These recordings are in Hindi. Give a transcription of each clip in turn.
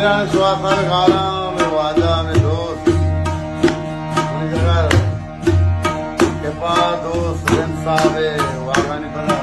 श्वासन गाना में वादा में दोस्त के पास दोस्त सावे वागा निकला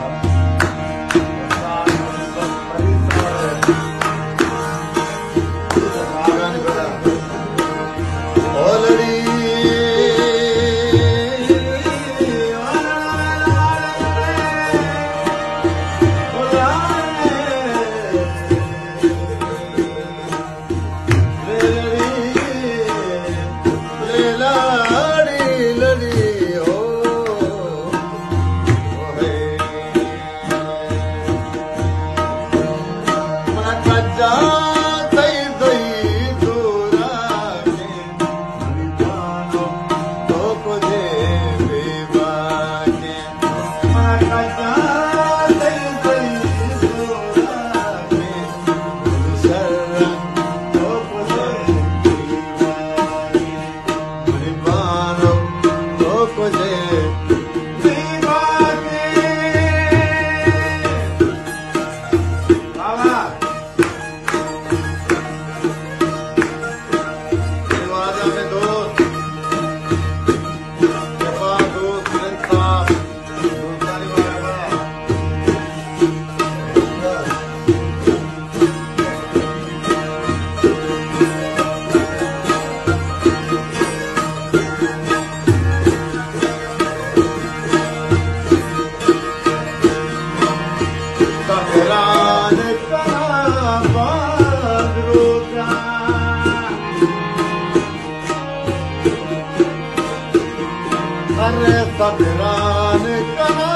सबरान कना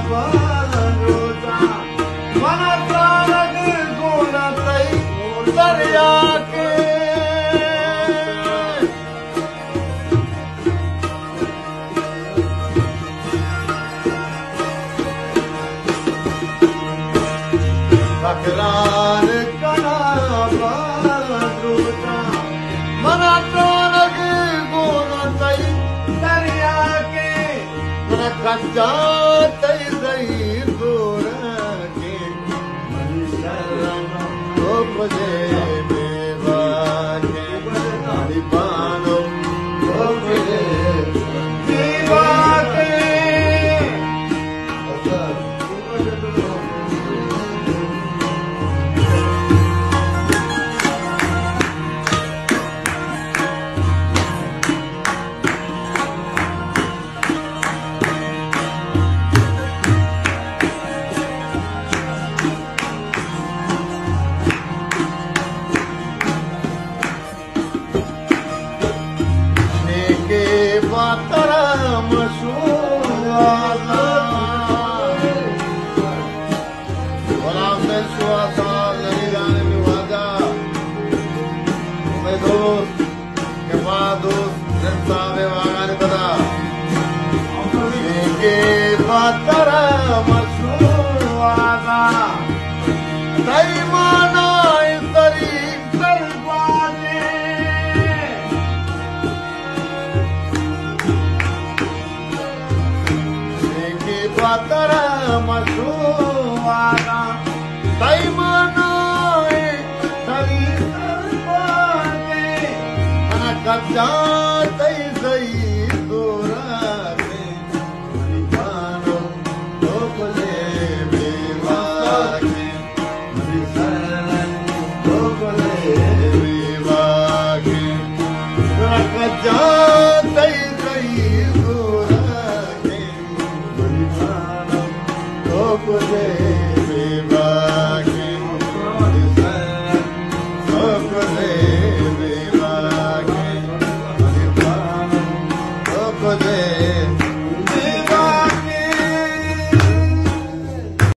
बालोता मन तारक गुण तई दरिया के सबरान कना बालोता मन तारक गुण तई दरिया कच्चा तई रही दूर के तो बजे बेवा के हरी पानो तो बजे बेवा के कच्चा